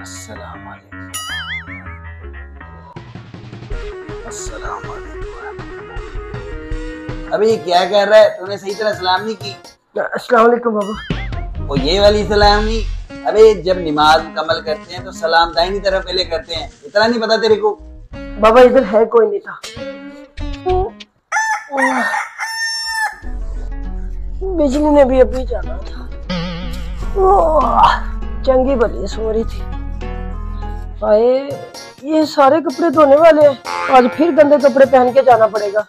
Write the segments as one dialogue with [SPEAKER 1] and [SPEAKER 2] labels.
[SPEAKER 1] अस्सलाम वालेकुम। अस्सलाम वालेकुम। अबे ये क्या कर रहा है? तूने सही तरह सलाम नहीं की।
[SPEAKER 2] अस्सलाम वालेकुम बाबा।
[SPEAKER 1] वो ये वाली सलाम नहीं। अबे जब नमाज मुकम्मल करते हैं तो सलाम दाहिनी तरफ पहले करते हैं। इतना नहीं पता तेरे को?
[SPEAKER 2] बाबा इधर है कोई नहीं था। बिजली ने भी अभी जाना था। चंगी भली सो रही थी। आए ये सारे कपड़े धोने वाले हैं। आज फिर गंदे कपड़े पहन के जाना पड़ेगा।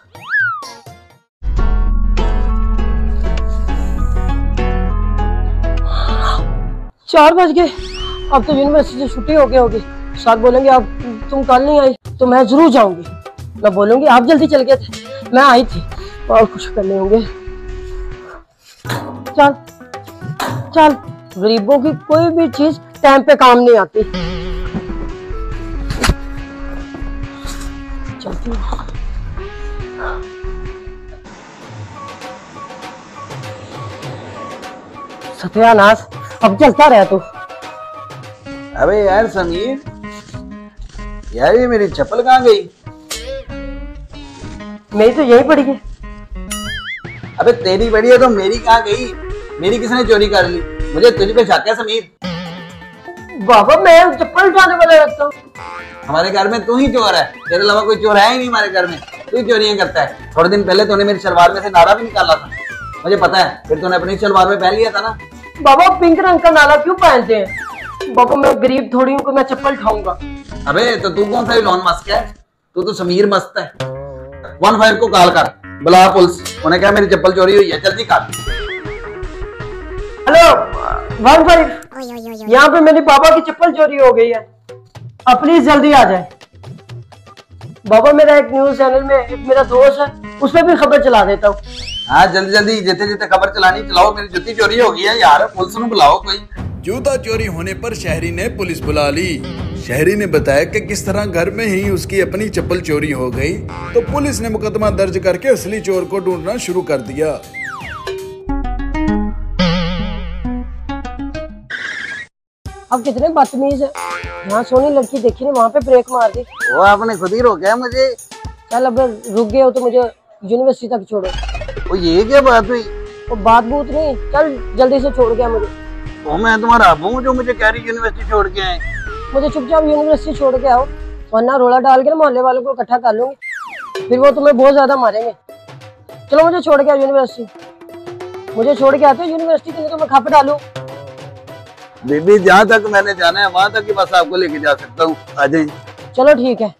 [SPEAKER 2] चार बज गए। अब तो यूनिवर्सिटी से छुट्टी हो गई होगी। सर बोलेंगे अब तुम कल नहीं आई तो मैं जरूर जाऊंगी। मैं बोलूंगी आप जल्दी चल गए थे, मैं आई थी। और कुछ करने होंगे। चल चल, गरीबों की कोई भी चीज टाइम पे काम नहीं आती। चलती सत्यानाश, अब चलता रहा तू।
[SPEAKER 1] अबे यार समीर, यार ये मेरी चप्पल कहाँ गई?
[SPEAKER 2] मेरी तो यही पड़ी है।
[SPEAKER 1] अबे तेरी बड़ी है तो मेरी कहाँ गई? मेरी किसने चोरी कर ली? मुझे तुझ पे शक है समीर।
[SPEAKER 2] बाबा मैं चप्पल उठाने वाला रहता हूँ।
[SPEAKER 1] हमारे घर में तू ही चोर है, तेरे अलावा कोई चोर है ही नहीं हमारे घर में। तू ही चोरियां करता है। थोड़े दिन पहले तूने मेरी शलवार में से नारा भी निकाला था, मुझे पता है। फिर तूने अपनी शलवार में पहन लिया था ना।
[SPEAKER 2] बाबा पिंक रंग का नाला क्यों पहनते हैं? बाबा मैं गरीब थोड़ी हूँ कि मैं चप्पल उठाऊंगा।
[SPEAKER 1] अबे तो तू कौन सा इलॉन मस्क है? तू तो समीर मस्त है। 15 को कॉल कर, बुला पुलिस। उन्हें क्या मेरी चप्पल चोरी हुई है, जल्दी कर।
[SPEAKER 2] हेलो 15, यहाँ पे मेरे बाबा की चप्पल चोरी हो गई है। आप प्लीज जल्दी आ जाए। बाबा मेरा एक न्यूज चैनल में एक मेरा दोस्त है, उसमें भी खबर चला देता हूँ।
[SPEAKER 1] हाँ जल्दी जल्दी, जितने जितने खबर चलानी चलाओ। मेरी जूती चोरी हो गई है यार, पुलिस को बुलाओ कोई।
[SPEAKER 3] जूता चोरी होने पर शहरी ने पुलिस बुला ली। शहरी ने बताया कि किस तरह घर में ही उसकी अपनी चप्पल चोरी हो गई, तो पुलिस ने मुकदमा दर्ज करके असली चोर को ढूंढना शुरू कर दिया।
[SPEAKER 2] अब कितने बदतमीज है। यहाँ सोनी लड़की देखी ने वहाँ पे ब्रेक मार दी।
[SPEAKER 1] वो आपने खुद ही रोका मुझे।
[SPEAKER 2] चल अब रुक गए हो तो मुझे यूनिवर्सिटी तक छोड़ो।
[SPEAKER 1] वो ये क्या बात हुई?
[SPEAKER 2] वो बात बूत नहीं, चल जल्दी से छोड़ गया मुझे।
[SPEAKER 1] तो मैं तुम्हारा अबू हूँ जो मुझे कह रही यूनिवर्सिटी छोड़ के आए?
[SPEAKER 2] मुझे चुपचाप यूनिवर्सिटी छोड़ के आओ, वरना रोला डाल के मोहल्ले वालों को इकट्ठा कर लूंगी। फिर वो तुम्हें बहुत ज्यादा मारेंगे। चलो मुझे छोड़ के आओ यूनिवर्सिटी। मुझे छोड़ के आते हो यूनिवर्सिटी के लिए तो मैं खप डालू।
[SPEAKER 1] बीबी जहाँ तक मैंने जाना है वहां तक ही बस आपको लेके जा सकता हूँ, आ जाइए।
[SPEAKER 2] चलो ठीक है।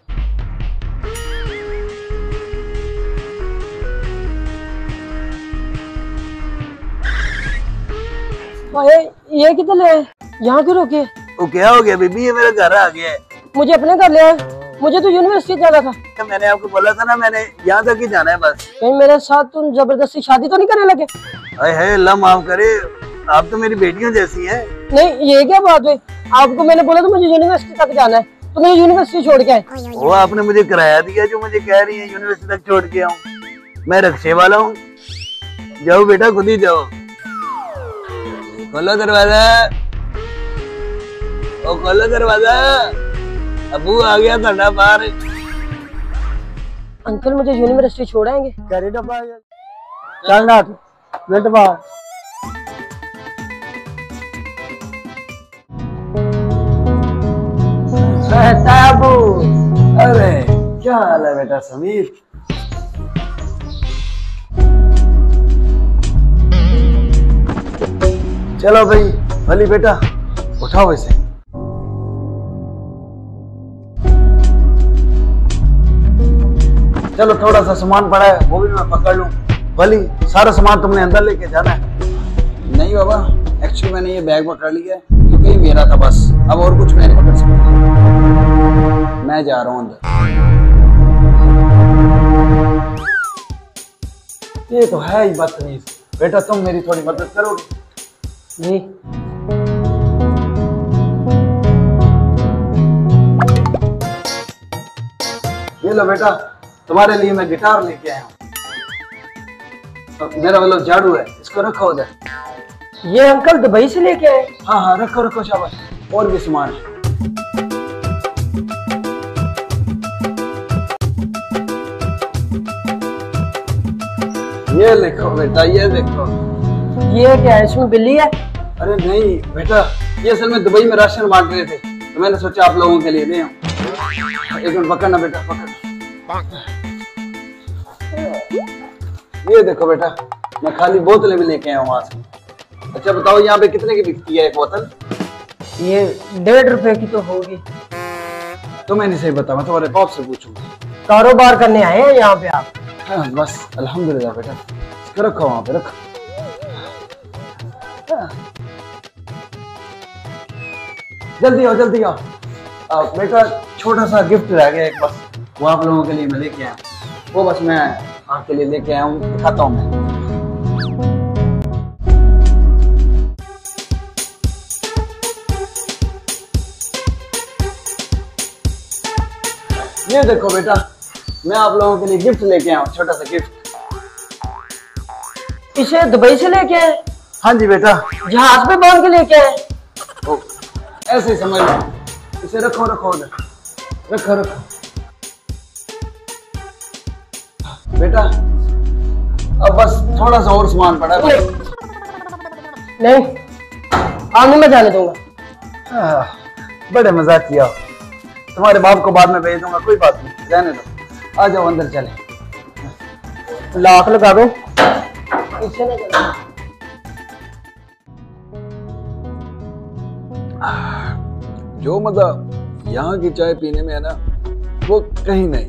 [SPEAKER 2] ये किधर है? यहाँ क्यों रोके?
[SPEAKER 1] वो क्या हो गया बीबी? ये मेरा घर आ गया है।
[SPEAKER 2] मुझे अपने घर ले आए। मुझे तो यूनिवर्सिटी जाना था।
[SPEAKER 1] मैंने आपको बोला था ना, मैंने यहाँ तक ही जाना है बस।
[SPEAKER 2] कहीं मेरे साथ तुम जबरदस्ती शादी तो नहीं करने लगे?
[SPEAKER 1] अरे अल्लाह माफ करे, आप तो मेरी बेटियों जैसी हैं।
[SPEAKER 2] नहीं ये क्या बात हुई? आपको मैंने बोला था मुझे यूनिवर्सिटी तक जाना है तो मुझे यूनिवर्सिटी छोड़ के आए।
[SPEAKER 1] वो आपने मुझे किराया दिया जो मुझे कह रही है यूनिवर्सिटी तक छोड़ के आऊँ? मैं रक्शे वाला हूँ। जाओ बेटा, खुद ही जाओ। खोलो दरवाजा, ओ खोलो दरवाजा। अबू आ गया था बाहर।
[SPEAKER 2] अंकल मुझे यूनिवर्सिटी छोड़ाएंगे?
[SPEAKER 1] चल ना मिनट बाद। अरे क्या हाल है बेटा समीर? चलो भाई भली बेटा, उठाओ इसे। चलो थोड़ा सा सामान पड़ा है वो भी मैं पकड़ लूं। भली सारा सामान तुमने अंदर लेके जाना है? नहीं बाबा, एक्चुअली मैंने ये बैग पकड़ लिया है क्योंकि ये मेरा था बस। अब और कुछ मैं नहीं पकड़ सकता। मैं जा रहा हूँ अंदर। ये तो है ही बदतमीज। बेटा तुम मेरी थोड़ी मदद करोगे?
[SPEAKER 2] नहीं।
[SPEAKER 1] ये लो बेटा, तुम्हारे लिए मैं गिटार लेके आया हूँ। मेरा वाला झाड़ू है, इसको रखो उधर।
[SPEAKER 2] ये अंकल दुबई से लेके आए?
[SPEAKER 1] हाँ हाँ रखो रखो, शाबाश। और भी सामान है। ये देखो बेटा, ये देखो।
[SPEAKER 2] ये क्या है, इसमें बिल्ली है?
[SPEAKER 1] अरे नहीं बेटा, ये असल में दुबई में राशन बांट रहे थे, तो मैंने सोचा आप लोगों के लिए दे आऊं। एक मिनट पकड़ना बेटा, पकड़। ये देखो बेटा, मैं खाली बोतलें भी लेके आया हूँ वहां से। अच्छा बताओ, यहाँ पे कितने की बिकती है एक बोतल?
[SPEAKER 2] ये 1.5 रुपए की तो होगी।
[SPEAKER 1] तो मैंने सही बता, मैं तुम्हारे बाप से पूछूंगा।
[SPEAKER 2] कारोबार करने आए हैं यहाँ पे आप?
[SPEAKER 1] हाँ बस अल्हम्दुलिल्लाह बेटा। इसको रखो वहां पे, रखो। हाँ। जल्दी आओ, जल्दी आओ। बेटा छोटा सा गिफ्ट रह गया एक, बस वो आप लोगों के लिए मैं लेके आया, वो बस मैं आपके लिए लेके आया हूँ, दिखाता हूँ मैं। ये देखो बेटा, मैं आप लोगों के लिए गिफ्ट लेके आया हूँ, छोटा सा गिफ्ट।
[SPEAKER 2] इसे दुबई से लेके आए?
[SPEAKER 1] हाँ जी बेटा।
[SPEAKER 2] जहाज पे बांध के लेके आए?
[SPEAKER 1] ओ, ऐसे ही समझ लो। इसे रखो रखो उधर, रखो रखो। बेटा अब बस थोड़ा सा और सामान पड़ा है।
[SPEAKER 2] नहीं, आप नहीं, मैं जाने दूंगा।
[SPEAKER 1] बड़े मजाक किया। तुम्हारे बाप को बाद में भेज दूंगा, कोई बात नहीं, रहने दो। आ जाओ अंदर चले।
[SPEAKER 2] लाख लगा दो। इससे नहीं करना।
[SPEAKER 3] जो मजा यहाँ की चाय पीने में है ना, वो कहीं नहीं।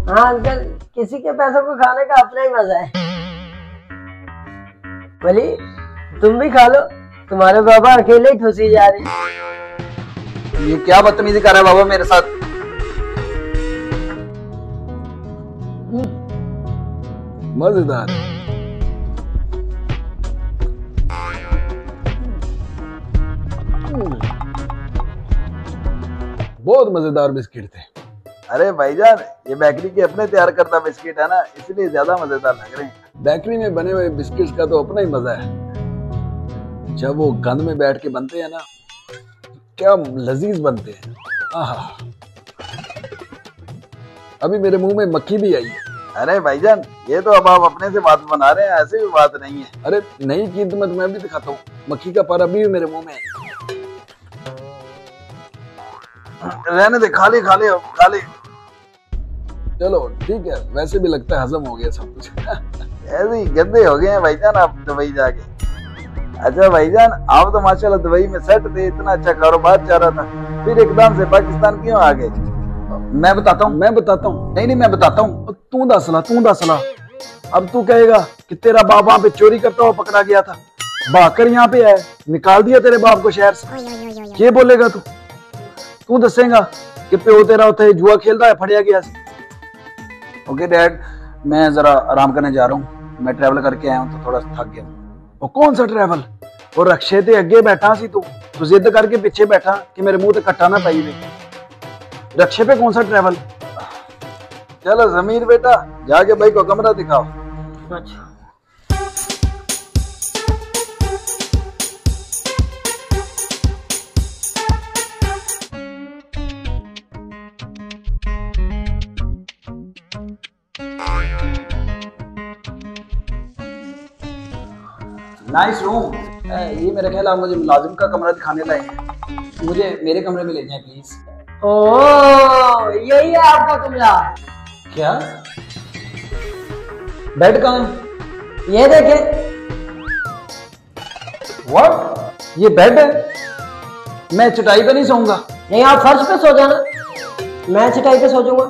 [SPEAKER 2] हाँ अंकल, किसी के पैसों को खाने का अपना ही मजा है। बोली तुम भी खा लो, तुम्हारे बाबा अकेले ही खुशी जा रही।
[SPEAKER 1] ये क्या बदतमीजी कर रहा है बाबा मेरे साथ?
[SPEAKER 3] मजेदार। बहुत मजेदार बिस्किट थे।
[SPEAKER 1] अरे भाईजान, ये बेकरी के अपने तैयार करता बिस्किट है ना, इसलिए ज्यादा मजेदार लग रहे हैं।
[SPEAKER 3] बेकरी में बने हुए बिस्किट्स का तो अपना ही मजा है। जब वो गंद में बैठ के बनते हैं ना, क्या लजीज बनते हैं। आहा, अभी मेरे मुंह में मक्खी भी आई।
[SPEAKER 1] अरे भाईजान, ये तो अब आप अपने से बात बना रहे हैं, ऐसे भी बात नहीं है।
[SPEAKER 3] अरे नहीं की तो मैं तुम्हें भी दिखाता हूँ। मक्खी का पर अभी भी मेरे मुंह में है।
[SPEAKER 1] रहने दे, खाली खाली खाली।
[SPEAKER 3] चलो ठीक है, वैसे भी लगता है हजम हो गया सब कुछ।
[SPEAKER 1] ऐसे ही गंदे हो गए हैं भाईजान आप दुबई जाके। अच्छा भाईजान, आप तो माशाल्लाह दुबई में सेट थे, इतना अच्छा कारोबार चल रहा था, फिर एकदम से पाकिस्तान क्यों आ गए? मैं बताता हूँ। नहीं मैं बताता हूँ।
[SPEAKER 3] तू दसला। अब तू कहेगा कि तेरा बाप वहां पे चोरी करता हुआ पकड़ा गया था, भाकर यहाँ पे है, निकाल दिया तेरे बाप को शहर से, ये बोलेगा तू दसेगा कि प्यो तेरा उथे जुआ खेलता है फड़िया गया से।
[SPEAKER 1] ओके डैड, मैं जरा आराम करने जा रहा हूँ, मैं ट्रैवल करके आया हूँ तो थोड़ा थक गया।
[SPEAKER 3] वो कौन सा ट्रैवल? वो रक्षे ते अगे बैठा सी, तू जिद करके पीछे बैठा कि मेरे मुंह ते कट्टा ना पाई दे। रक्षे पे कौन सा ट्रैवल?
[SPEAKER 1] चलो जमीर बेटा, जाके भाई को कमरा दिखाओ।
[SPEAKER 2] अच्छा
[SPEAKER 1] नाइस रूम। ये मेरा ख्याल आप मुझे मुलाजिम का कमरा दिखाने लाए हैं, मुझे मेरे कमरे में ले जाएं प्लीज।
[SPEAKER 2] ओ, यही है आपका कमरा?
[SPEAKER 1] क्या? बेड कहाँ है?
[SPEAKER 2] ये देखे।
[SPEAKER 1] व्हाट? ये बेड है? मैं चटाई पे नहीं सोऊंगा।
[SPEAKER 2] नहीं, आप फर्श पे सो जाना, मैं चटाई पे सो जाऊंगा।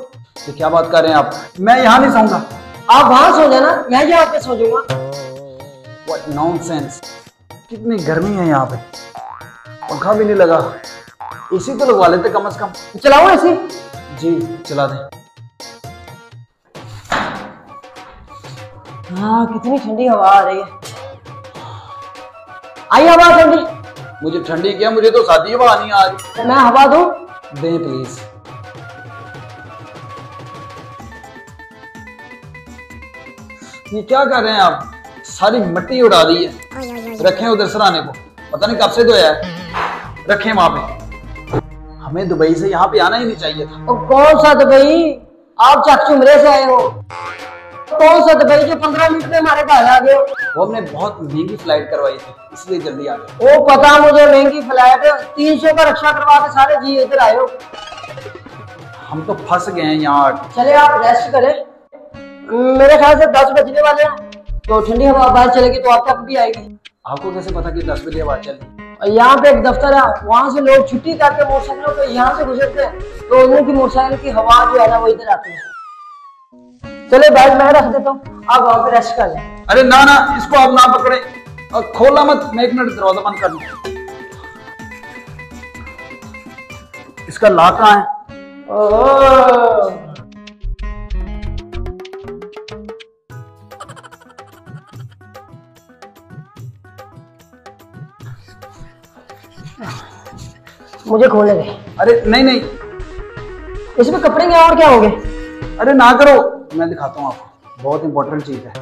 [SPEAKER 1] तो क्या बात कर रहे हैं आप? मैं यहाँ नहीं सोऊंगा।
[SPEAKER 2] आप वहां सो जाना, यहाँ यहाँ पे सो जाऊंगा।
[SPEAKER 1] What nonsense! कितनी गर्मी है यहाँ पे, पंखा भी नहीं लगा, एसी तो लगवा लेते कम से कम।
[SPEAKER 2] चलाओ एसी?
[SPEAKER 1] जी चला दें।
[SPEAKER 2] हाँ, कितनी ठंडी हवा आ रही है। आई हवा ठंडी?
[SPEAKER 1] मुझे ठंडी क्या, मुझे तो सादी हवा आनी है आज।
[SPEAKER 2] मैं हवा दूं?
[SPEAKER 1] दें प्लीज। ये क्या कर रहे हैं आप? सारी मिट्टी उड़ा दी है। रखें उधर सराने को, पता नहीं कब से धोया है, रखें वहां पे। हमें दुबई से यहाँ पे आना ही नहीं चाहिए था।
[SPEAKER 2] और कौन सा दुबई? आप चकचुमरे से आए हो। कौन सा दुबई जो 15 मिनट में हमारे घर आ गए?
[SPEAKER 1] वो हमने बहुत महंगी फ्लाइट करवाई थी, इसलिए जल्दी आ गए।
[SPEAKER 2] वो पता मुझे, महंगी फ्लाइट, 300 का रक्षा करवा के सारे जी इधर आए हो।
[SPEAKER 1] हम तो फंस गए हैं यहाँ।
[SPEAKER 2] चले आप रेस्ट करें, मेरे ख्याल से 10 बजने वाले हैं, तो ठंडी हवा बाहर चलेगी तो आप तक भी आएगी।
[SPEAKER 1] आपको कैसे पता कि 10 बजे आवाज चली?
[SPEAKER 2] यहाँ पे एक दफ्तर है, वहाँ से लोग छुट्टी करके मोटरसाइकिलों पे यहाँ से गुजरते हैं, तो उनकी मोटरसाइकिल की हवा जो है ना वो इधर आती है। चले बैग मैं रख देता हूँ, आप वहाँ पे रेस्ट कर लें।
[SPEAKER 1] अरे ना ना, इसको आप ना पकड़े और खोला मत, मैं 1 मिनट दरवाजा बंद कर लूं। इसका लॉक कहाँ है?
[SPEAKER 2] मुझे खोलने दे।
[SPEAKER 1] अरे नहीं नहीं,
[SPEAKER 2] इसमें कपड़े क्या और क्या होंगे?
[SPEAKER 1] अरे ना करो, मैं दिखाता हूँ आपको, बहुत इंपॉर्टेंट चीज है।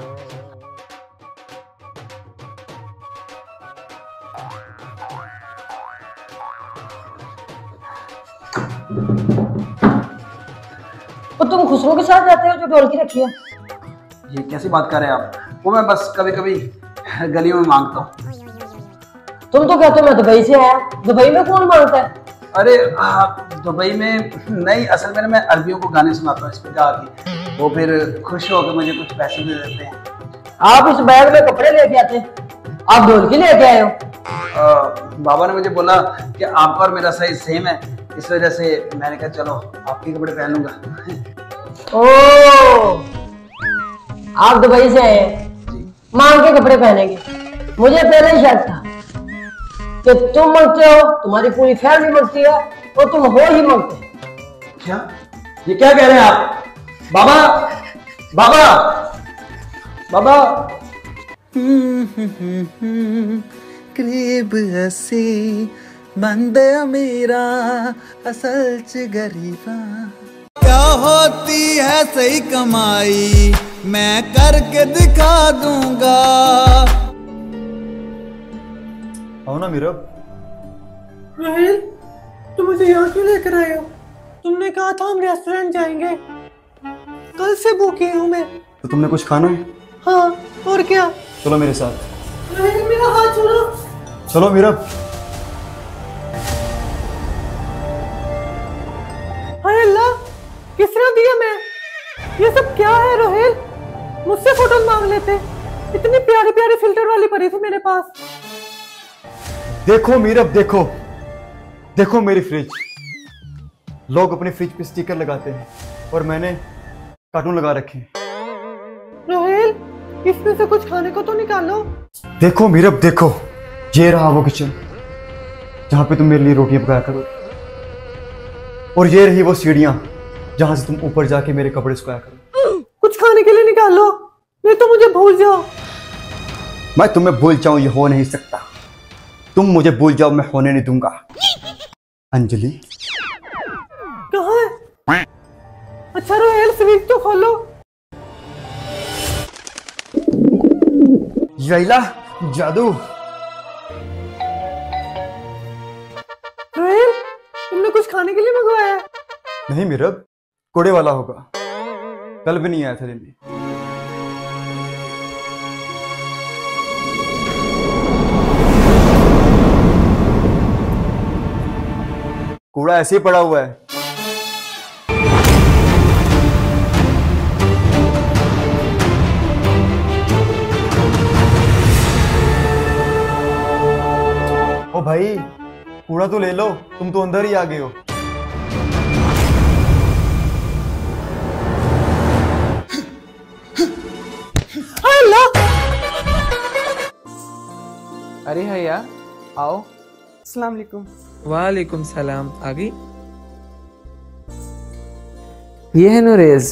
[SPEAKER 2] तो तुम खुशबू के साथ जाते हो जो ढोलकी रखी है?
[SPEAKER 1] ये कैसी बात कर रहे हैं आप? वो मैं बस कभी कभी गलियों में मांगता हूँ।
[SPEAKER 2] तुम तो कहते हो मैं दुबई से आया, दुबई में कौन मांगता है?
[SPEAKER 1] अरे दुबई में नहीं, असल में मैं अरबियों को गाने सुनाता हूँ इस पे जाके, वो फिर खुश होकर मुझे कुछ पैसे दे देते हैं।
[SPEAKER 2] आप इस बैग में कपड़े लेके आते, आप ढोलकी लेके आए हो?
[SPEAKER 1] बाबा ने मुझे बोला कि आपका और मेरा साइज सेम है, इस वजह से मैंने कहा चलो आपके कपड़े पहन लूंगा।
[SPEAKER 2] ओ, आप दुबई से आए हैं, मांग के कपड़े पहनेंगे। मुझे पहले ही शक था कि तुम मांगते हो, तुम्हारी पूरी फैमिली मांगती है, और तुम हो ही मांगते।
[SPEAKER 1] क्या ये क्या कह रहे हैं आप? बाबा बाबा बाबा,
[SPEAKER 4] करीब हसी बंदे मेरा असल च गरीबा। क्या होती है सही कमाई, मैं करके दिखा दूंगा।
[SPEAKER 5] आओ ना मीरा।
[SPEAKER 6] रोहिल, तुम मुझे यहाँ क्यों लेकर आए हो? तुमने कहा था हम रेस्टोरेंट जाएंगे, कल से भूखी हूँ मैं।
[SPEAKER 5] तो तुमने कुछ खाना है?
[SPEAKER 6] हाँ, और क्या?
[SPEAKER 5] चलो मेरे साथ।
[SPEAKER 6] रोहिल, मेरा हाथ छोड़ो।
[SPEAKER 5] चलो मीरा।
[SPEAKER 6] हाय अल्लाह, किस तरह दिया मैं? ये सब क्या है रोहिल? मुझसे फोटो मांग लेते, इतनी प्यारी प्यारी फिल्टर वाली पड़ी थी मेरे पास।
[SPEAKER 5] देखो मीरा, देखो देखो मेरी फ्रिज। लोग अपने फ्रिज पे स्टिकर लगाते हैं और मैंने कार्टून लगा रखे हैं।
[SPEAKER 6] रोहिल, इसमें से कुछ खाने को तो निकालो।
[SPEAKER 5] देखो मीरा, देखो ये रहा वो किचन जहां पे तुम मेरे लिए रोटियां पकाया करो, और ये रही वो सीढ़ियां जहां से तुम ऊपर जाके मेरे कपड़े सुखाया करो।
[SPEAKER 6] कुछ खाने के लिए निकालो, नहीं तो मुझे भूल जाओ।
[SPEAKER 5] मैं तुम्हें भूल जाऊं ये हो नहीं सकता। तुम मुझे भूल जाओ, मैं होने नहीं दूंगा। अंजलि
[SPEAKER 6] कहाँ है? अच्छा रोहिल, फ्रिज तो खोलो।
[SPEAKER 5] लैला, जादू।
[SPEAKER 6] रोहिल, तुमने कुछ खाने के लिए मंगवाया है?
[SPEAKER 5] नहीं मीरा, कोड़े वाला होगा, कल भी नहीं आया था दिल्ली। कूड़ा ऐसे ही पड़ा हुआ है। ओ भाई, कूड़ा तो ले लो, तुम तो अंदर ही आ गए हो।
[SPEAKER 7] अरे भैया आओ।
[SPEAKER 6] अस्सलाम वालेकुम।
[SPEAKER 7] वालेकुम सलाम। आ गई? ये है नुरेज,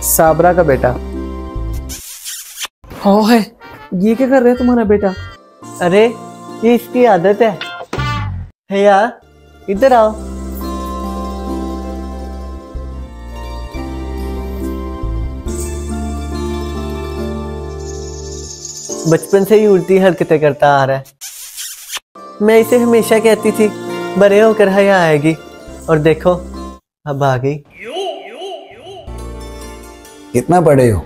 [SPEAKER 7] साबरा का बेटा। हाँ है। ये क्या कर रहा है तुम्हारा बेटा?
[SPEAKER 6] अरे ये इसकी आदत है। यार इधर आओ। बचपन से ही उल्टी हरकतें करता आ रहा है। मैं इसे हमेशा कहती थी बड़े होकर हया आएगी, और देखो अब आ गई।
[SPEAKER 1] कितना बड़े हो?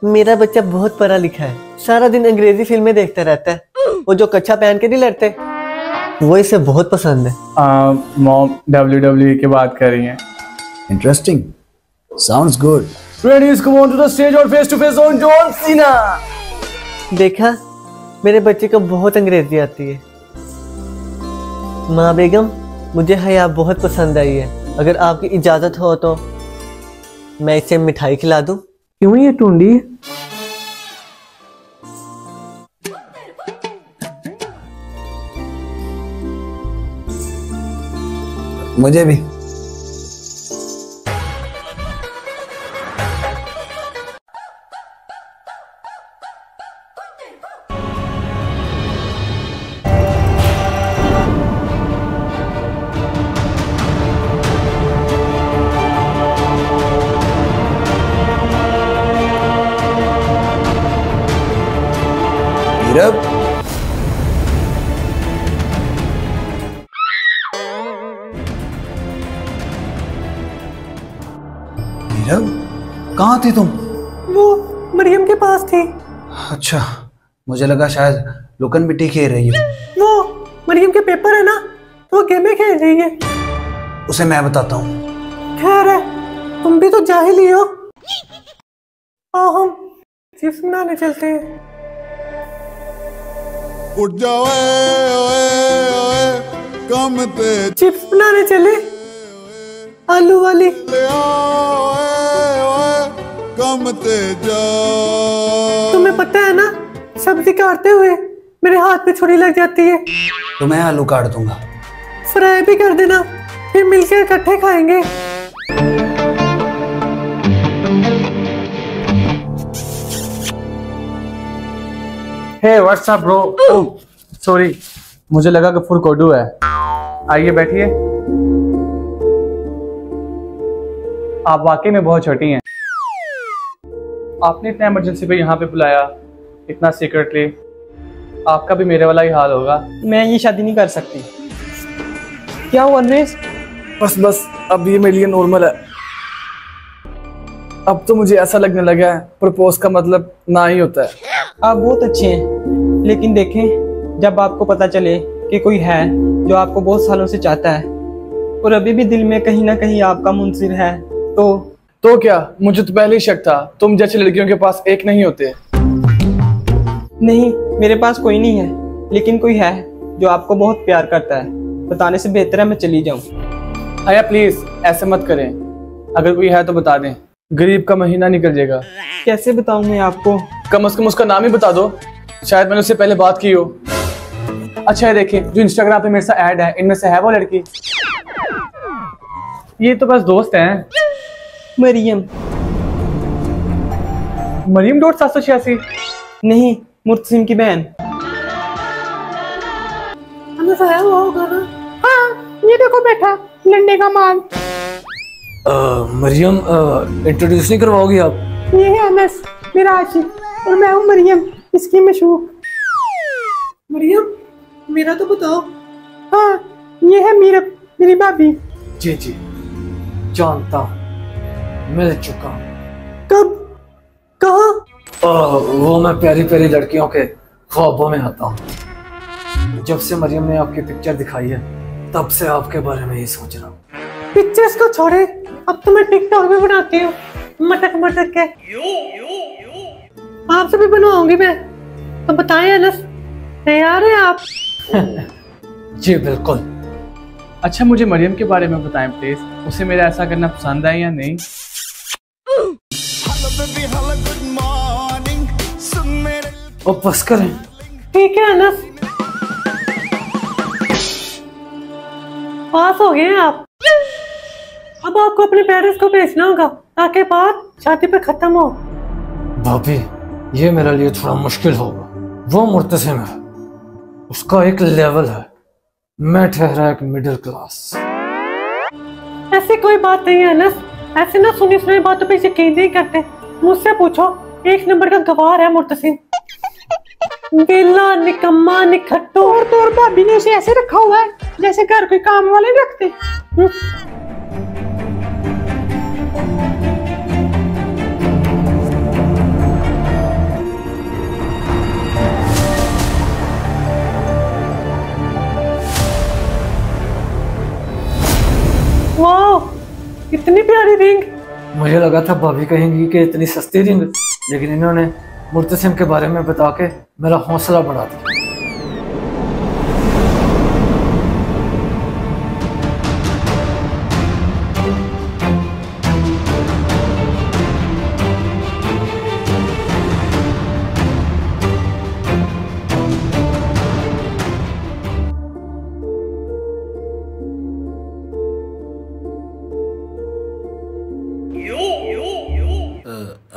[SPEAKER 8] मेरा बच्चा बहुत पढ़ा लिखा है, सारा दिन अंग्रेजी फिल्में देखता रहता है। वो जो कच्छा पहन के नहीं लड़ते, वो इसे बहुत पसंद है।
[SPEAKER 9] मॉम WWE की बात कर रही हैं।
[SPEAKER 1] Interesting, sounds good.
[SPEAKER 3] Ladies, come on to the stage और face to face on John Cena।
[SPEAKER 8] देखा, मेरे बच्चे को बहुत अंग्रेजी आती है। माँ बेगम, मुझे हया बहुत पसंद आई है। अगर आपकी इजाजत हो तो मैं इसे मिठाई खिला दूं।
[SPEAKER 7] क्यों ये टूंडी?
[SPEAKER 1] मुझे भी। नीरव, नीरव, कहाँ थी तुम?
[SPEAKER 6] वो मरियम के पास थी।
[SPEAKER 1] अच्छा, मुझे लगा शायद लुकन मिट्टी खेल रही है।
[SPEAKER 6] वो मरियम के पेपर है ना, तो वो गेमें खेल रही है।
[SPEAKER 1] उसे मैं बताता हूँ।
[SPEAKER 6] खैर है, तुम भी तो जाहिल ही हो। आओ हम चिप्स बनाने चलते हैं।
[SPEAKER 4] उठ जाओ ओए कम ते
[SPEAKER 6] चिप्स बनाने चले, आलू वाली।
[SPEAKER 4] कम ते जाओ।
[SPEAKER 6] तुम्हें पता है ना, सब्जी काटते हुए मेरे हाथ पे छुरी लग जाती है।
[SPEAKER 1] तो मैं आलू काट दूंगा।
[SPEAKER 6] फ्राई भी कर देना, फिर मिलकर इकट्ठे खाएंगे।
[SPEAKER 9] Hey what's up bro. Sorry, मुझे लगा गफूर कोडू है। आइए बैठिए। आप वाकई में बहुत छोटी हैं। आपने इतना इमरजेंसी पे यहाँ पे बुलाया, इतना सीक्रेटली। आपका भी मेरे वाला ही हाल होगा।
[SPEAKER 7] मैं ये शादी नहीं कर सकती। क्या हुआ नरेश?
[SPEAKER 3] बस अब ये मेरे लिए नॉर्मल है। अब तो मुझे ऐसा लगने लगा है प्रपोज का मतलब ना ही होता है।
[SPEAKER 7] आप बहुत अच्छे हैं, लेकिन देखें, जब आपको पता चले कि कोई है जो आपको बहुत सालों से चाहता है और अभी भी दिल में कहीं ना कहीं आपका मुंसिर है, तो
[SPEAKER 3] क्या? मुझे तो पहले ही शक था तुम जैसे लड़कियों के पास एक नहीं होते।
[SPEAKER 7] नहीं, मेरे पास कोई नहीं है, लेकिन कोई है जो आपको बहुत प्यार करता है। बताने से बेहतर है मैं चली जाऊं।
[SPEAKER 3] हया प्लीज ऐसे मत करें, अगर कोई है तो बता दें, गरीब का महीना निकल जाएगा।
[SPEAKER 7] कैसे बताऊं मैं आपको?
[SPEAKER 3] कम से कम उसका नाम ही बता दो, शायद मैंने उससे पहले बात की हो। अच्छा है, देखिए जो इंस्टाग्राम पे मेरे साथ ऐड है, इनमें से है वो लड़की?
[SPEAKER 9] ये तो बस दोस्त हैं।
[SPEAKER 7] मरियम।
[SPEAKER 9] मरियम .786?
[SPEAKER 7] नहीं, मुर्तसिम की बहन।
[SPEAKER 6] हमें सहाया हुआ होगा ना? हाँ, ये देखो बैठा लंडे का माल।
[SPEAKER 3] मरियम, इंट्रोड्यूस नहीं करवाओगी आप?
[SPEAKER 6] ये है अनस, मेरा आशिक, और मैं हूँ मरियम, इसकी मशहूर। मरियम, मेरा तो बताओ। हाँ, ये है मीरब, मेरी भाभी।
[SPEAKER 3] जी जानता हूँ, मिल चुका।
[SPEAKER 6] कब? कहाँ?
[SPEAKER 3] वो मैं प्यारी प्यारी लड़कियों के ख्वाबों में आता हूँ। जब से मरियम ने आपकी पिक्चर दिखाई है, तब से आपके बारे में ही सोच रहा हूँ।
[SPEAKER 6] पिक्चर्स को छोड़े, अब तो मैं टिकटॉक भी बनाती हूँ, मटक के। आपसे भी बनवाऊंगी मैं, तो बताएं अनस, तैयार है आप?
[SPEAKER 3] जी बिल्कुल।
[SPEAKER 9] अच्छा, मुझे मरियम के बारे में बताएं प्लीज। उसे मेरा ऐसा करना पसंद है या नहीं?
[SPEAKER 3] और बस करें।
[SPEAKER 6] ठीक है अनस, पास हो गए हैं आप। अब आपको अपने पेरेंट्स को भेजना होगा ताकि बात शादी पे खत्म हो।
[SPEAKER 3] भाभी, ये मेरे लिए थोड़ा मुश्किल होगा। वो मुर्तसिम है, उसका एक लेवल है, मैं ठहरा एक मिडिल क्लास।
[SPEAKER 6] ऐसी कोई बात नहीं है अनस, ऐसे ना सुनी सुनी बातों पे यकीन नहीं करते। मुझसे पूछो, एक नंबर का गवार है मुर्तसिम। बेला, निकम्मा, निखट्टू। और भाभी ने उसे ऐसे रखा हुआ है जैसे घर कोई काम वाले रखते।
[SPEAKER 10] लगा था भाभी कहेंगी कि इतनी सस्ती रिंग, लेकिन इन्होंने मुर्तसिम के बारे में बता के मेरा हौसला बढ़ा दिया।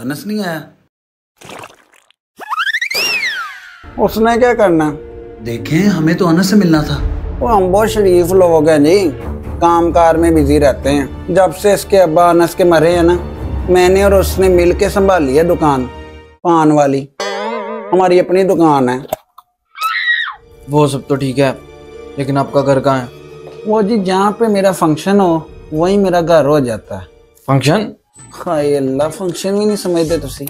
[SPEAKER 1] अनस नहीं आया? उसने क्या करना? देखें, हमें तो अनस से मिलना था। वो हम बहुत शरीफ लोग हैं जी, काम कार में बिजी रहते हैं। जब से इसके अब्बा अनस के मरे हैं ना, मैंने और उसने मिल के संभाली है दुकान, पान वाली। हमारी अपनी दुकान है।
[SPEAKER 11] वो सब तो ठीक है, लेकिन आपका घर कहाँ है?
[SPEAKER 1] वो जी जहाँ पे मेरा फंक्शन हो वही मेरा घर हो जाता है।
[SPEAKER 11] फंक्शन?
[SPEAKER 1] हाय अल्लाह, फंक्शन भी नहीं समझते तुसी।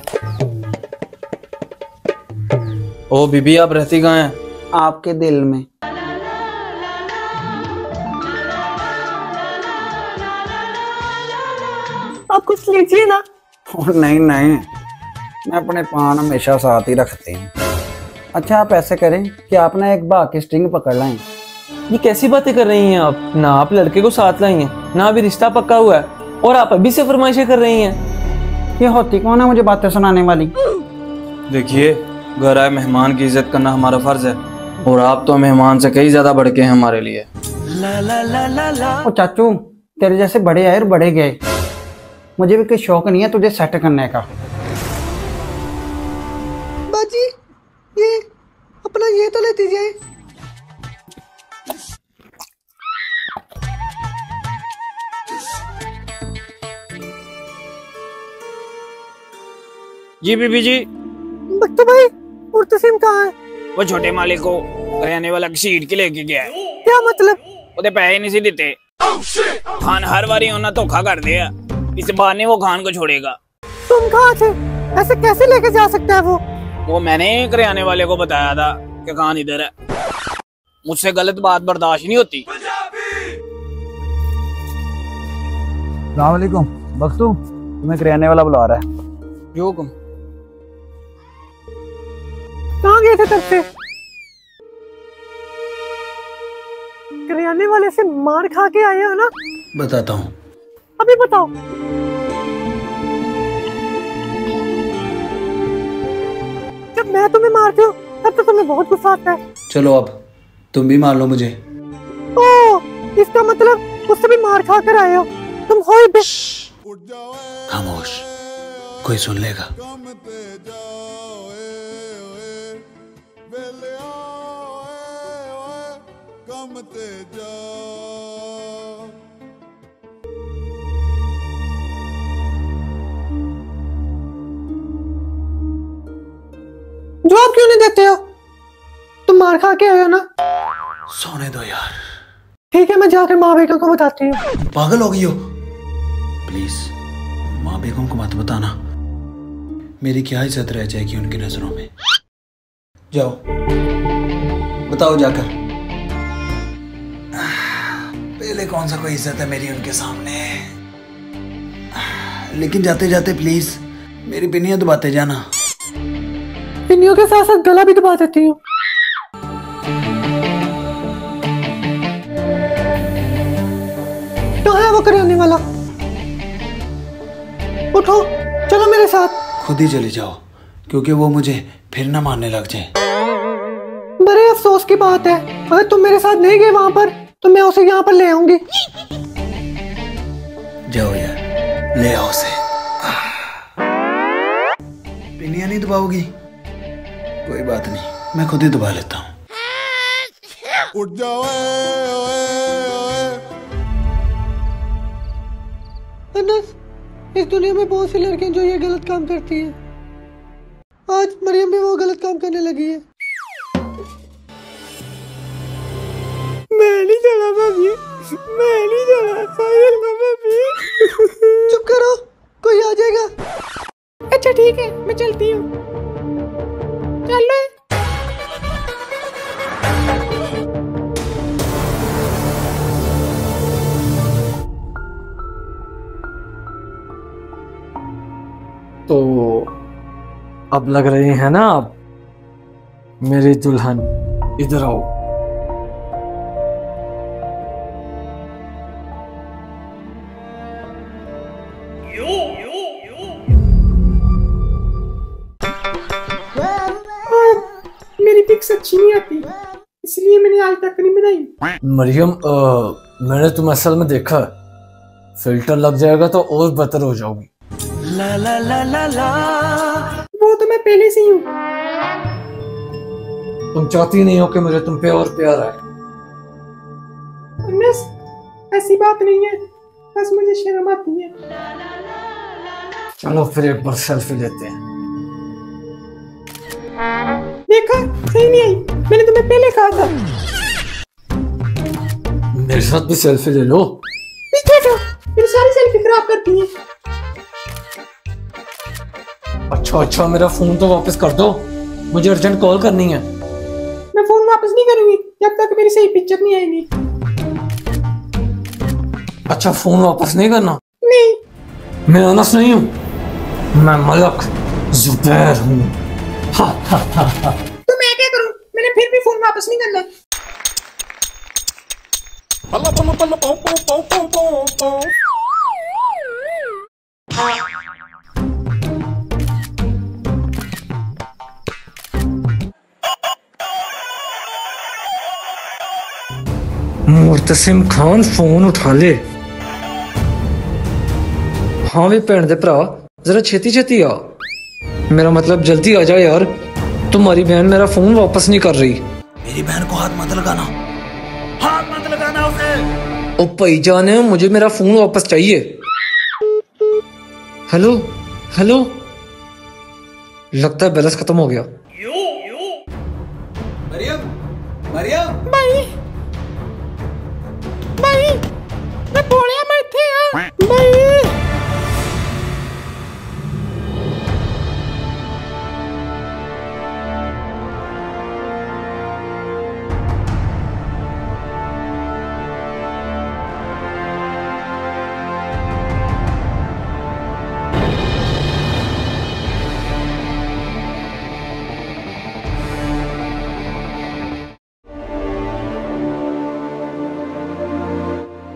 [SPEAKER 11] ओ बीबी, आप रहती कहाँ हैं?
[SPEAKER 1] आपके दिल में।
[SPEAKER 6] आप कुछ लीजिए ना।
[SPEAKER 1] नहीं नहीं, मैं अपने पान हमेशा साथ ही रखते हैं। अच्छा आप ऐसे करें कि आप ना एक बाग की स्ट्रिंग पकड़ लाएं।
[SPEAKER 7] ये कैसी बातें कर रही हैं आप? ना आप लड़के को साथ लाई हैं, ना अभी रिश्ता पक्का हुआ है, और आप अभी से फरमाइशें कर रही हैं।
[SPEAKER 1] ये होती कौन है मुझे बातें सुनाने वाली?
[SPEAKER 11] देखिए, घर आए मेहमान की इज्जत करना हमारा फर्ज है, और आप तो मेहमान से कई ज्यादा बढ़ के हैं हमारे लिए।
[SPEAKER 1] ओ चाचू, तेरे जैसे बड़े आए और बड़े गए। मुझे भी कोई शौक नहीं है तुझे सेट करने का।
[SPEAKER 6] बाजी, ये अपना ये तो ले दीजिए।
[SPEAKER 11] जी बीबी जी।
[SPEAKER 6] बख्तू भाई, मुर्तसिम कहाँ है?
[SPEAKER 11] वो छोटे मालिक को रहने वाला घसीट के लेके गया है।
[SPEAKER 6] क्या मतलब?
[SPEAKER 11] ਉਹਦੇ पैसे नहीं सी देते। खान हर बारी उन्हें धोखा कर दिया, इस बार नहीं वो खान को छोड़ेगा।
[SPEAKER 6] तुम कहाँ थे? ऐसे कैसे लेके जा सकता है
[SPEAKER 11] वो मैंने करियाने वाले को बताया था कि खान इधर है। मुझसे गलत बात बर्दाश्त नहीं होती।
[SPEAKER 1] अस्सलाम वालेकुम। बख्तू, तुम्हें करियाने वाला बुला रहा है।
[SPEAKER 11] जो हुक्म।
[SPEAKER 6] कहाँ गए थे तब से? करियाने वाले से मार खा के आए हो ना?
[SPEAKER 1] बताता हूँ।
[SPEAKER 6] अभी बताओ। जब मैं तुम्हें मारती हूँ तब तो तुम्हें बहुत गुस्सा आता है।
[SPEAKER 1] चलो अब तुम भी मार लो मुझे।
[SPEAKER 6] ओह, इसका मतलब उससे भी मार खा कर आए हो। तुम हो ही
[SPEAKER 1] खामोश, कोई सुन लेगा।
[SPEAKER 6] जवाब क्यों नहीं देते हो? तुम मार खा के आए हो ना?
[SPEAKER 1] सोने दो यार।
[SPEAKER 6] ठीक है, मैं जाकर माँ बेगम को बताती हूँ।
[SPEAKER 1] पागल हो गई हो? प्लीज माँ बेगम को मत बताना, मेरी क्या इज्जत रह जाएगी उनकी नजरों में। जाओ बताओ जाकर। पहले कौन सा कोई इज्जत है मेरी उनके सामने। लेकिन जाते जाते प्लीज मेरी पिन्नियां दबाते जाना।
[SPEAKER 6] पिन्नियों के साथ साथ गला भी दबा देती हूँ। तो है वो करियाने वाला। उठो, चलो मेरे साथ।
[SPEAKER 1] खुद ही चली जाओ, क्योंकि वो मुझे फिर ना मारने लग जाए।
[SPEAKER 6] बड़े अफसोस की बात है, अगर तुम मेरे साथ नहीं गए वहां पर तो मैं उसे यहाँ पर ले आऊंगी।
[SPEAKER 1] जाओ यार, ले आओ उसे। पिन्नियां नहीं दबाओगी? कोई बात नहीं, मैं खुद ही दबा लेता हूँ।
[SPEAKER 4] उठ जाओ
[SPEAKER 6] अनस, इस दुनिया में बहुत सी लड़कियां जो ये गलत काम करती हैं। आज मरियम भी वो गलत काम करने लगी है। मैं नहीं जाना भाभी, मैं नहीं जाना। भाभी चुप करो, कोई आ जाएगा। अच्छा ठीक है, मैं चलती हूँ। चलो।
[SPEAKER 10] तो अब लग रही है ना आप मेरी दुल्हन। इधर आओ।
[SPEAKER 7] मेरी पिक्स अच्छी नहीं आती, इसलिए मैंने आज तक नहीं बनाई।
[SPEAKER 10] मरियम, मैंने तुम असल में देखा है। फिल्टर लग जाएगा तो और बेहतर हो जाओगी।
[SPEAKER 7] ला ला ला ला ला, वो तो मैं पहले से ही हूँ।
[SPEAKER 10] तुम चाहती नहीं हो कि मुझे तुम पे और प्यार आए।
[SPEAKER 7] अनस, ऐसी बात नहीं है, बस मुझे शर्म आती है।
[SPEAKER 10] चलो फिर एक बार सेल्फी लेते हैं।
[SPEAKER 7] देखा, सही नहीं आई, मैंने तुम्हें पहले कहा था।
[SPEAKER 10] मेरे साथ भी सेल्फी ले लो।
[SPEAKER 7] पीछे हटो, मेरी सारी सेल्फी खराब करती है।
[SPEAKER 10] अच्छा, मेरा फोन तो वापस कर दो, मुझे अर्जेंट कॉल करनी है।
[SPEAKER 7] मैं फोन वापस नहीं करूंगी जब तक मेरी सही पिक्चर नहीं आएगी।
[SPEAKER 10] अच्छा, फोन वापस नहीं करना?
[SPEAKER 7] नहीं।
[SPEAKER 10] मैं अनस नहीं हूँ, मैं मलक जुबैर हूँ।
[SPEAKER 7] तो मैं क्या करूं? मैंने फिर भी फोन वापस नहीं करना।
[SPEAKER 10] मुर्तसिम खान फोन उठा ले। हाँ भी भैन दे भरा, जरा छेती छेती आ। मेरा मतलब जल्दी आ जाओ यार, तुम्हारी बहन मेरा फोन वापस नहीं कर रही।
[SPEAKER 1] मेरी बहन को हाथ मत लगाना, हाथ मत लगाना उसे।
[SPEAKER 10] ओ भाईजान, मुझे मेरा फोन वापस चाहिए। हेलो हेलो, लगता है बैलेंस खत्म हो गया।
[SPEAKER 1] मरियम, मरियम
[SPEAKER 7] भाई, मैं बोलिया मैं थे भाई।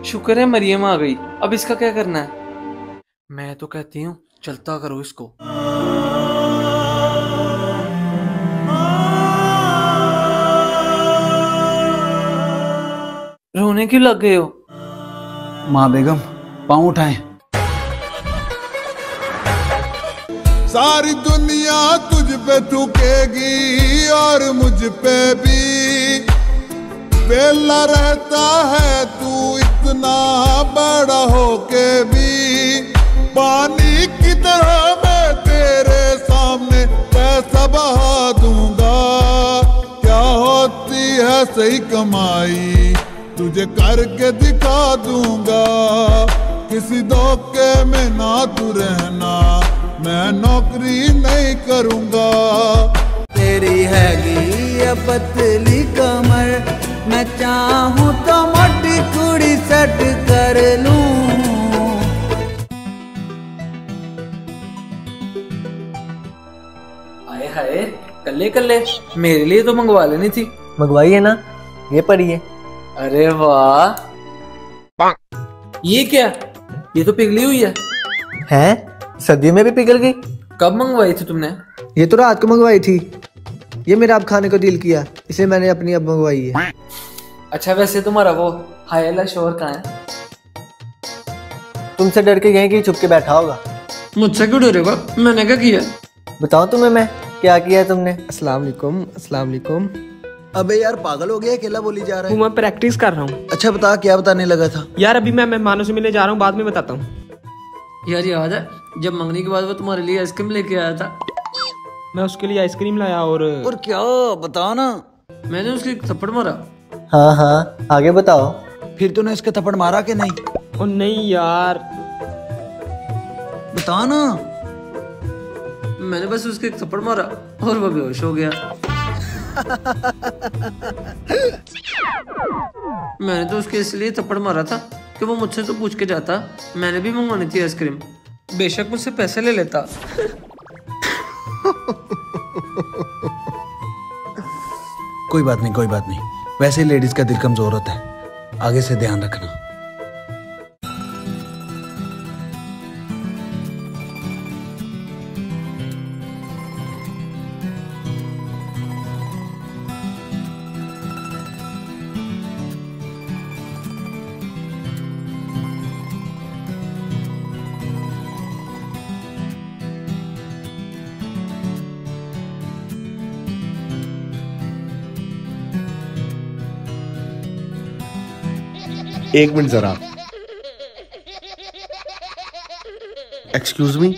[SPEAKER 11] शुक्र है मरियम आ गई। अब इसका क्या करना है? मैं तो कहती हूँ चलता करो इसको। रोने क्यों लग गए हो?
[SPEAKER 1] माँ बेगम, पाँव उठाएं।
[SPEAKER 4] सारी दुनिया तुझ पे थूकेगी और मुझ पे भी। बेला रहता है तू इतना बड़ा होके भी। पानी की तरह मैं तेरे सामने पैसा बहा दूंगा। क्या होती है सही कमाई, तुझे करके दिखा दूंगा। किसी धोखे में ना तू रहना, मैं नौकरी नहीं करूंगा।
[SPEAKER 1] तेरी हैगी ये पतली कमर, मैं चाहूँ तो मोटी कुड़ी सेट कर लूं।
[SPEAKER 11] आए हाय, कल्ले कल्ले मेरे लिए तो मंगवा लेनी थी।
[SPEAKER 8] मंगवाई है ना, ये पड़ी है।
[SPEAKER 11] अरे वाह, ये क्या? ये तो पिघली हुई है।
[SPEAKER 8] हैं? सर्दियों में भी पिघल गई?
[SPEAKER 11] कब मंगवाई थी तुमने?
[SPEAKER 8] ये तो रात को मंगवाई थी। ये मेरा अब खाने को दिल किया, इसलिए मैंने अपनी अब मंगवाई है।
[SPEAKER 11] अच्छा, वैसे तुम्हारा वो हायला शोर कहाँ है?
[SPEAKER 8] तुमसे डर के यहीं कहीं छुप के बैठा होगा।
[SPEAKER 11] मुझसे क्यों डरेगा? मैंने क्या किया?
[SPEAKER 8] बताओ तुम्हें मैं क्या किया है तुमने।
[SPEAKER 7] अस्सलाम वालेकुम। अस्सलाम वालेकुम।
[SPEAKER 1] अबे यार, पागल हो गया, अकेला बोली जा रहा है।
[SPEAKER 7] मैं प्रैक्टिस कर रहा हूँ।
[SPEAKER 1] अच्छा बता, क्या बताने लगा था?
[SPEAKER 7] यार अभी मैं मेहमानों से मिलने जा रहा हूँ, बाद में बताता हूँ।
[SPEAKER 11] यार याद है जब मंगनी के बाद वो तुम्हारे लिए आइसक्रीम लेके आया था?
[SPEAKER 7] मैं उसके लिए आइसक्रीम लाया और
[SPEAKER 1] क्या बता ना।
[SPEAKER 11] मैंने उसके थप्पड़ मारा।
[SPEAKER 8] हाँ हाँ, आगे बताओ।
[SPEAKER 1] फिर तूने इसके थप्पड़ मारा कि नहीं?
[SPEAKER 7] ओ नहीं यार,
[SPEAKER 1] बता ना।
[SPEAKER 11] मैंने बस उसके थप्पड़ मारा और वो बेहोश हो गया। मैंने तो उसके इसलिए थप्पड़ मारा था कि वो मुझसे तो पूछ के जाता। मैंने भी मंगवानी थी आइसक्रीम,
[SPEAKER 10] बेशक मुझसे पैसे ले लेता।
[SPEAKER 1] कोई बात नहीं, कोई बात नहीं। वैसे ही लेडीज का दिल कमजोर होता है, आगे से ध्यान रखना।
[SPEAKER 12] एक मिनट जरा। Excuse me.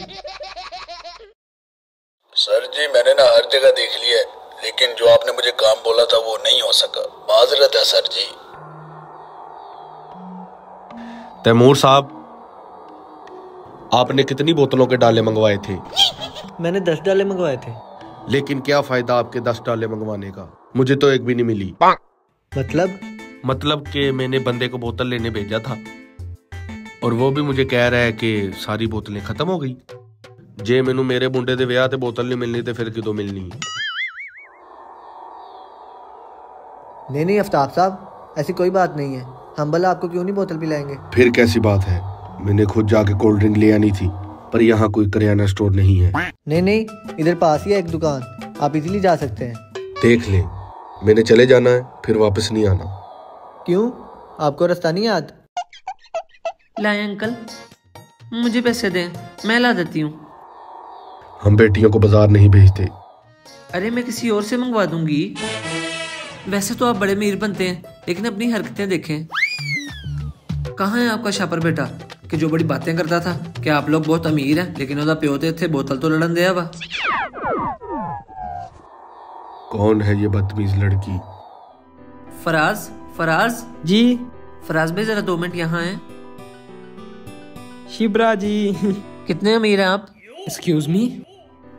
[SPEAKER 1] सर जी, मैंने ना हर जगह देख लिया है, लेकिन जो आपने मुझे काम बोला था वो नहीं हो सका। माजरत है सर जी।
[SPEAKER 12] तैमूर साहब, आपने कितनी बोतलों के डाले मंगवाए थे?
[SPEAKER 8] मैंने 10 डाले मंगवाए थे।
[SPEAKER 12] लेकिन क्या फायदा आपके 10 डाले मंगवाने का? मुझे तो एक भी नहीं मिली। मतलब कि मैंने बंदे को बोतल लेने भेजा था और वो भी मुझे कह रहा है कि सारी बोतलें खत्म हो गई। जे मैनू मेरे मुंडे दे विआह ते बोतल नहीं मिलनी ते फिर किदों मिलनी?
[SPEAKER 8] नहीं आफ्ताब साहब, ऐसी कोई बात नहीं है। हम भला आपको क्यों नहीं बोतल पिलाएंगे?
[SPEAKER 12] फिर कैसी बात है? मैंने खुद जाके कोल्ड ड्रिंक ले आनी थी, पर यहाँ कोई करियाना स्टोर नहीं है।
[SPEAKER 8] नहीं, इधर पास ही है एक दुकान, आप इजीली जा सकते हैं।
[SPEAKER 12] देख ले, मैंने चले जाना है, फिर वापस नहीं आना।
[SPEAKER 8] क्यों, आपको रास्ता नहीं याद?
[SPEAKER 10] लाए अंकल, मुझे पैसे दें, मैं ला देती हूँ।
[SPEAKER 12] हम बेटियों को बाजार नहीं भेजते।
[SPEAKER 10] अरे मैं किसी और से मंगवा दूंगी। वैसे तो आप बड़े अमीर बनते हैं, लेकिन अपनी हरकतें देखें। कहाँ है आपका शापर बेटा कि जो बड़ी बातें करता था कि आप लोग बहुत अमीर हैं, लेकिन ओदा प्यो ते थे बोतल तो लड़न दिया वा।
[SPEAKER 12] कौन है ये बदतमीज लड़की?
[SPEAKER 10] फराज
[SPEAKER 7] जी।
[SPEAKER 10] फराज भाई जरा 2 मिनट यहाँ हैं।
[SPEAKER 7] शिब्रा जी।
[SPEAKER 10] कितने अमीर हैं आप?
[SPEAKER 7] Excuse me.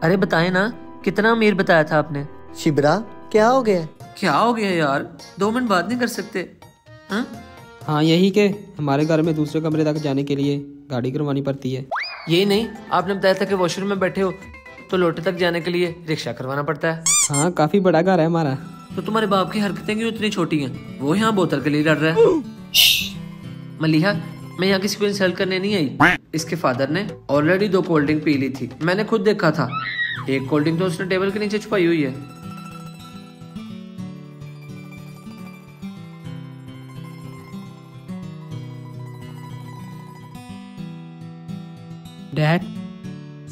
[SPEAKER 10] अरे बताएं ना, कितना अमीर बताया था आपने?
[SPEAKER 8] शिब्रा, क्या हो गया?
[SPEAKER 10] क्या हो गया यार, 2 मिनट बात नहीं कर सकते?
[SPEAKER 7] हाँ यही के हमारे घर में दूसरे कमरे तक जाने के लिए गाड़ी करवानी पड़ती है।
[SPEAKER 10] यही नहीं, आपने बताया था कि वॉशरूम में बैठे हो तो लोटे तक जाने के लिए रिक्शा करवाना पड़ता है।
[SPEAKER 7] हाँ, काफी बड़ा घर है हमारा।
[SPEAKER 10] तो तुम्हारे बाप की हरकतें क्यों इतनी छोटी हैं? वो यहाँ बोतल के लिए लड़ रहा है। मलिहा, मैं यहाँ किसी को इंसल्ट करने नहीं आई। इसके फादर ने ऑलरेडी 2 कोल्ड ड्रिंक पी ली थी, मैंने खुद देखा था। एक कोल्ड ड्रिंक तो उसने टेबल के नीचे छुपाई हुई है।
[SPEAKER 7] डैड,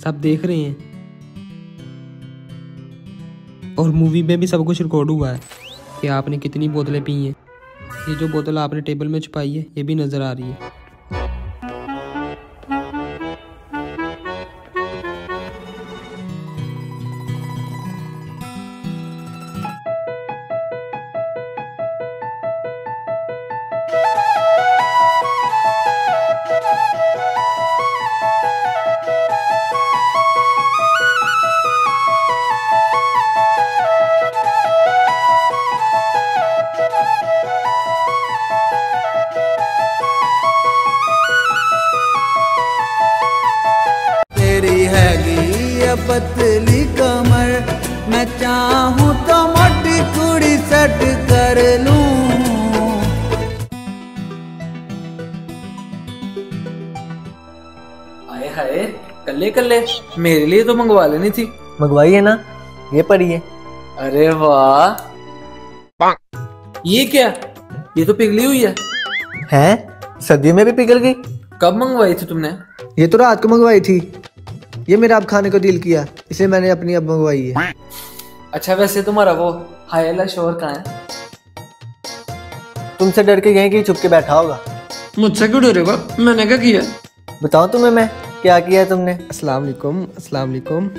[SPEAKER 7] सब देख रहे हैं और मूवी में भी सब कुछ रिकॉर्ड हुआ है कि आपने कितनी बोतलें पी हैं। ये जो बोतल आपने टेबल में छुपाई है ये भी नजर आ रही है।
[SPEAKER 1] पतली कमर, मैं चाहूं तो मोटी कुड़ी सेट कर लूं।
[SPEAKER 10] आए हाय, कल्ले कल्ले मेरे लिए तो मंगवा लेनी थी।
[SPEAKER 8] मंगवाई है ना, ये पड़ी है।
[SPEAKER 10] अरे वाह, ये क्या? ये तो पिघली हुई है।
[SPEAKER 8] हैं? सर्दियों में भी पिघल गई?
[SPEAKER 10] कब मंगवाई थी तुमने?
[SPEAKER 8] ये तो रात को मंगवाई थी। ये मेरा अब खाने को दिल किया, इसलिए मैंने अपनी अब मंगवाई है।
[SPEAKER 10] अच्छा, वैसे तुम्हारा वो हायला शोर कहाँ है?
[SPEAKER 8] तुमसे डर के यहीं कहीं छुप के बैठा होगा।
[SPEAKER 10] मुझसे क्यों डरेगा? मैंने क्या किया?
[SPEAKER 8] बताओ तुम्हें मैं क्या किया है तुमने?
[SPEAKER 7] अस्सलाम वालेकुम। अस्सलाम वालेकुम।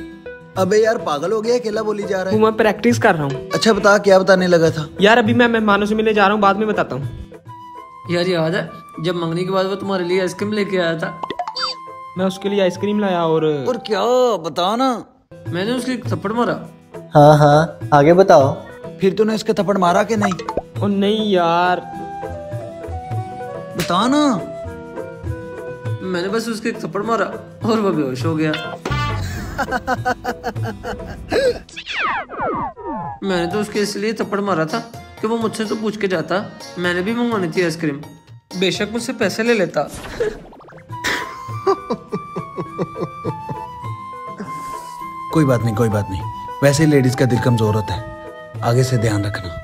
[SPEAKER 1] अबे यार, पागल हो गया, अकेला बोली जा रहा है।
[SPEAKER 7] मैं प्रैक्टिस कर रहा हूँ।
[SPEAKER 1] अच्छा बता, क्या बताने लगा था?
[SPEAKER 7] यार अभी मैं मेहमानों से मिलने जा रहा हूँ, बाद में बताता हूँ।
[SPEAKER 10] यार याद है जब मंगनी के बाद वो तुम्हारे लिए आइसक्रीम लेके आया था?
[SPEAKER 7] मैं उसके लिए आइसक्रीम लाया और
[SPEAKER 1] क्या बता ना।
[SPEAKER 10] मैंने उसके थप्पड़ मारा।
[SPEAKER 8] हाँ, आगे बताओ।
[SPEAKER 1] फिर तूने इसके थप्पड़ मारा कि नहीं?
[SPEAKER 7] ओ नहीं यार,
[SPEAKER 1] बता ना।
[SPEAKER 10] मैंने बस उसके थप्पड़ मारा और वो बेहोश हो गया। मैंने तो उसके इसलिए थप्पड़ मारा था कि वो मुझसे तो पूछ के जाता। मैंने भी मंगवानी थी आइसक्रीम, बेशक मुझसे पैसे ले लेता।
[SPEAKER 1] कोई बात नहीं, कोई बात नहीं। वैसे ही लेडीज का दिल कमजोर होता है, आगे से ध्यान रखना।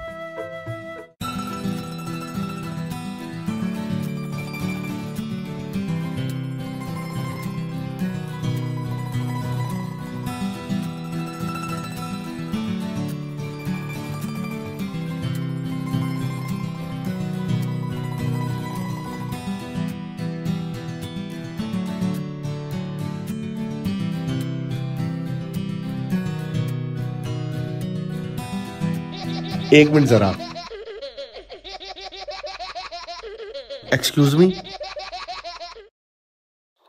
[SPEAKER 12] एक मिनट जरा। एक्सक्यूज मी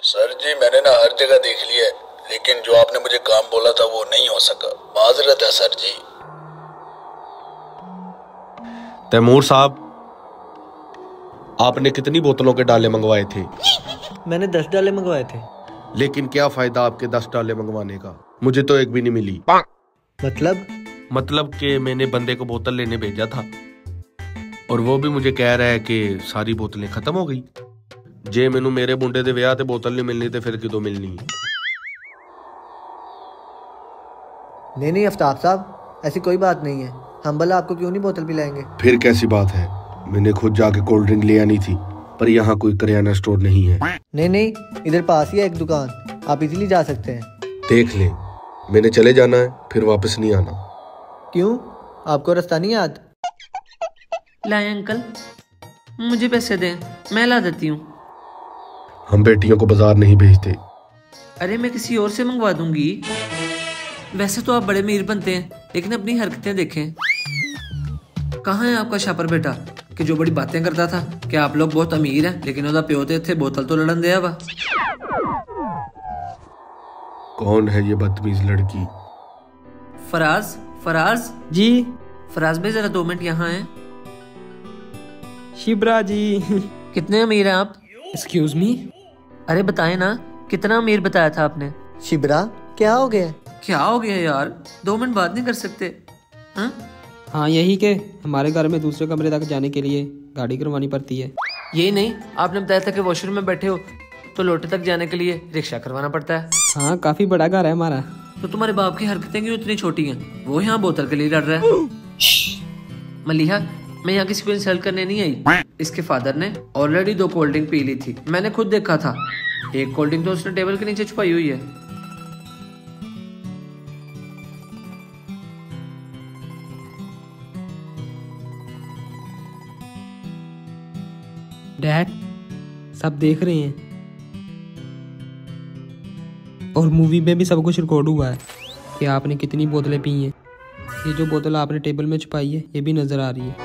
[SPEAKER 13] सर जी, मैंने ना हर जगह देख लिया है, लेकिन जो आपने मुझे काम बोला था वो नहीं हो सका। माजरत है सर जी।
[SPEAKER 12] तैमूर साहब, आपने कितनी बोतलों के डाले मंगवाए थे?
[SPEAKER 8] मैंने 10 डाले मंगवाए थे।
[SPEAKER 12] लेकिन क्या फायदा आपके 10 डाले मंगवाने का? मुझे तो एक भी नहीं मिली। मतलब कि मैंने बंदे को बोतल लेने भेजा था और वो भी मुझे कह रहा है कि सारी बोतलें खत्म हो गई। जे मैनू मेरे मुंडे दे विआह ते बोतल नहीं मिलनी ते फिर किदों मिलनी?
[SPEAKER 8] नहीं आफ्ताब साहब, ऐसी कोई बात नहीं है। हम भला आपको क्यों नहीं बोतल पिलाएंगे?
[SPEAKER 12] फिर कैसी बात है? मैंने खुद जाके कोल्ड ड्रिंक ले आनी थी, पर यहाँ कोई करियाना स्टोर नहीं है।
[SPEAKER 8] नहीं, इधर पास ही है एक दुकान, आप इजीली जा सकते हैं।
[SPEAKER 12] देख ले, मैंने चले जाना है, फिर वापस नहीं आना।
[SPEAKER 8] क्यों, आपको रास्ता नहीं याद?
[SPEAKER 10] लाए अंकल, मुझे पैसे दें, मैं ला देती हूँ।
[SPEAKER 12] हम बेटियों को बाजार नहीं भेजते।
[SPEAKER 10] अरे मैं किसी और से मंगवा दूंगी। वैसे तो आप बड़े अमीर बनते हैं, लेकिन अपनी हरकतें देखें। कहाँ है आपका शापर बेटा कि जो बड़ी बातें करता था कि आप लोग बहुत अमीर हैं, लेकिन ओदा प्यो ते थे बोतल तो लड़न दिया वा।
[SPEAKER 12] कौन है ये बदतमीज लड़की?
[SPEAKER 10] फराज
[SPEAKER 7] जी।
[SPEAKER 10] फराज भाई जरा 2 मिनट यहाँ हैं।
[SPEAKER 7] शिब्रा जी।
[SPEAKER 10] कितने अमीर हैं आप?
[SPEAKER 7] Excuse me?
[SPEAKER 10] अरे बताएं ना, कितना अमीर बताया था आपने?
[SPEAKER 8] शिब्रा, क्या हो गया?
[SPEAKER 10] क्या हो गया यार, 2 मिनट बात नहीं कर सकते?
[SPEAKER 7] हाँ यही के हमारे घर में दूसरे कमरे तक जाने के लिए गाड़ी करवानी पड़ती है।
[SPEAKER 10] यही नहीं, आपने बताया था कि वॉशरूम में बैठे हो तो लोटे तक जाने के लिए रिक्शा करवाना पड़ता है।
[SPEAKER 7] हाँ, काफी बड़ा घर है हमारा।
[SPEAKER 10] तो तुम्हारे बाप की हरकतें क्यों इतनी छोटी हैं? वो यहाँ बोतल के लिए लड़ रहा है। मलिहा, मैं यहाँ किसी को इंसल्ट करने नहीं आई। इसके फादर ने ऑलरेडी 2 कोल्ड ड्रिंक पी ली थी, मैंने खुद देखा था। एक कोल्ड ड्रिंक तो उसने टेबल के नीचे छुपाई हुई है।
[SPEAKER 7] डैड, सब देख रहे हैं और मूवी में भी सब कुछ रिकॉर्ड हुआ है कि आपने कितनी बोतलें पी हैं। ये जो बोतल आपने टेबल में छुपाई है, ये भी नजर आ रही है।